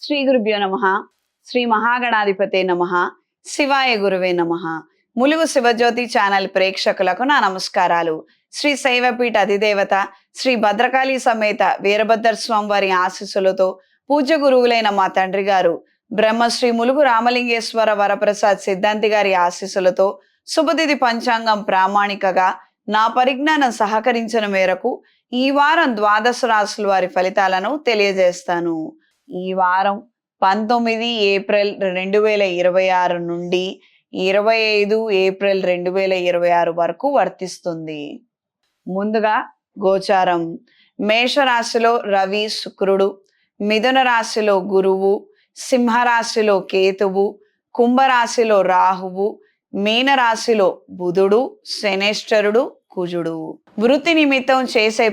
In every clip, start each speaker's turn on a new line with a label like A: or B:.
A: శ్రీ గురుభ్యో నమః. శ్రీ మహాగణాధిపతే నమః. శివాయ గురువే నమః. ములుగు శివజ్యోతి ఛానల్ ప్రేక్షకులకు నా నమస్కారాలు. శ్రీ శైవపీఠ అధిదేవత శ్రీ భద్రకాళి సమేత వీరభద్ర స్వామి వారి ఆశీస్సులతో పూజ్య గురువులైన మా తండ్రి గారు బ్రహ్మశ్రీ ములుగు రామలింగేశ్వర వరప్రసాద్ సిద్ధాంతి గారి ఆశీస్సులతో శుభతిథి పంచాంగం ప్రామాణికగా నా పరిజ్ఞానం సహకరించిన మేరకు ఈ వారం ద్వాదశ రాశుల వారి ఫలితాలను తెలియజేస్తాను. ఈ వారం 19 ఏప్రిల్ 2026 నుండి 25 ఏప్రిల్ 2026 వరకు వర్తిస్తుంది. ముందుగా గోచారం. మేషరాశిలో రవి శుక్రుడు, మిథున రాశిలో గురువు, సింహరాశిలో కేతువు, కుంభరాశిలో రాహువు, మీనరాశిలో బుధుడు, శనేశ్వరుడు, కుజుడు. వృత్తి నిమిత్తం చేసే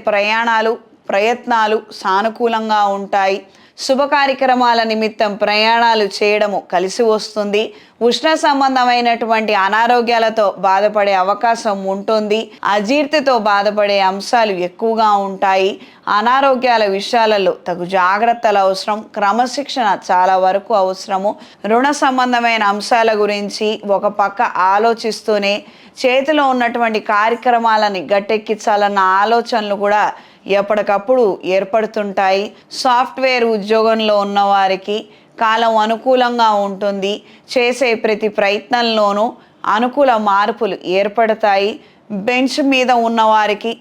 A: ప్రయత్నాలు సానుకూలంగా ఉంటాయి. శుభ కార్యక్రమాల నిమిత్తం ప్రయాణాలు చేయడము కలిసి వస్తుంది. ఉష్ణ సంబంధమైనటువంటి అనారోగ్యాలతో బాధపడే అవకాశం ఉంటుంది. అజీర్తితో బాధపడే అంశాలు ఎక్కువగా ఉంటాయి. అనారోగ్యాల విషయాలలో తగు జాగ్రత్తలు అవసరం. క్రమశిక్షణ చాలా వరకు అవసరము. రుణ సంబంధమైన అంశాల గురించి ఒక పక్క ఆలోచిస్తూనే చేతిలో ఉన్నటువంటి కార్యక్రమాలని గట్టెక్కించాలన్న ఆలోచనలు కూడా ఎప్పటికప్పుడు ఏర్పడుతుంటాయి. సాఫ్ట్వేర్ ఉద్యోగంలో ఉన్నవారికి కాలం అనుకూలంగా ఉంటుంది. చేసే ప్రతి ప్రయత్నంలోనూ అనుకూల మార్పులు ఏర్పడతాయి. బెంచ్ మీద ఉన్నవారికి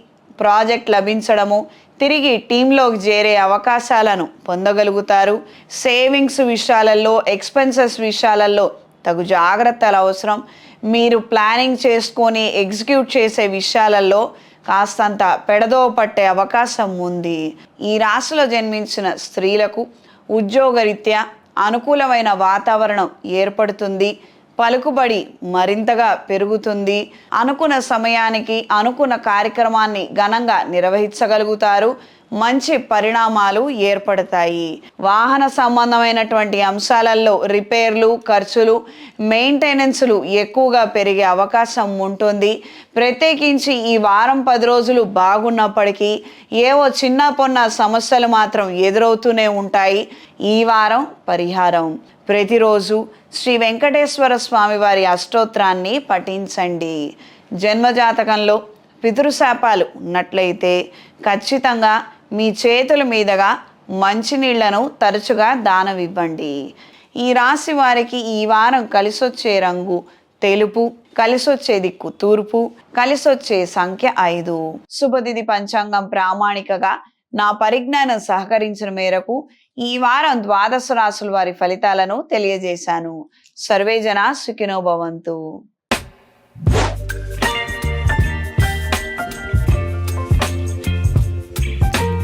A: ప్రాజెక్ట్ లభించడము, తిరిగి టీంలోకి చేరే అవకాశాలను పొందగలుగుతారు. సేవింగ్స్ విషయాలలో, ఎక్స్పెన్సెస్ విషయాలలో తగు జాగ్రత్తలు అవసరం. మీరు ప్లానింగ్ చేసుకొని ఎగ్జిక్యూట్ చేసే విషయాలలో కాస్తంత పెడదోవ పట్టే అవకాశం ఉంది. ఈ రాశిలో జన్మించిన స్త్రీలకు ఉద్యోగరీత్యా అనుకూలమైన వాతావరణం ఏర్పడుతుంది. పలుకుబడి మరింతగా పెరుగుతుంది. అనుకున్న సమయానికి అనుకున్న కార్యక్రమాన్ని ఘనంగా నిర్వహించగలుగుతారు. మంచి పరిణామాలు ఏర్పడతాయి. వాహన సంబంధమైనటువంటి అంశాలలో రిపేర్లు, ఖర్చులు, మెయింటెనెన్స్లు ఎక్కువగా పెరిగే అవకాశం ఉంటుంది. ప్రత్యేకించి ఈ వారం 10 రోజులు బాగున్నప్పటికీ ఏవో చిన్న పొన్న సమస్యలు మాత్రం ఎదురవుతూనే ఉంటాయి. ఈ వారం పరిహారం: ప్రతిరోజు శ్రీ వెంకటేశ్వర స్వామి వారి అష్టోత్తరాన్ని పఠించండి. జన్మజాతకంలో పితృశాపాలు ఉన్నట్లయితే ఖచ్చితంగా మీ చేతుల మీదుగా మంచినీళ్లను తరచుగా దానమివ్వండి. ఈ రాశి వారికి ఈ వారం కలిసొచ్చే రంగు తెలుపు, కలిసొచ్చే దిక్కు తూర్పు, కలిసొచ్చే సంఖ్య 5. శుభతిథి పంచాంగం ప్రామాణికగా నా పరిజ్ఞానం సహకరించిన మేరకు ఈ వారం ద్వాదశ రాశుల వారి ఫలితాలను తెలియజేశాను. సర్వేజన సుఖినో భవంతు.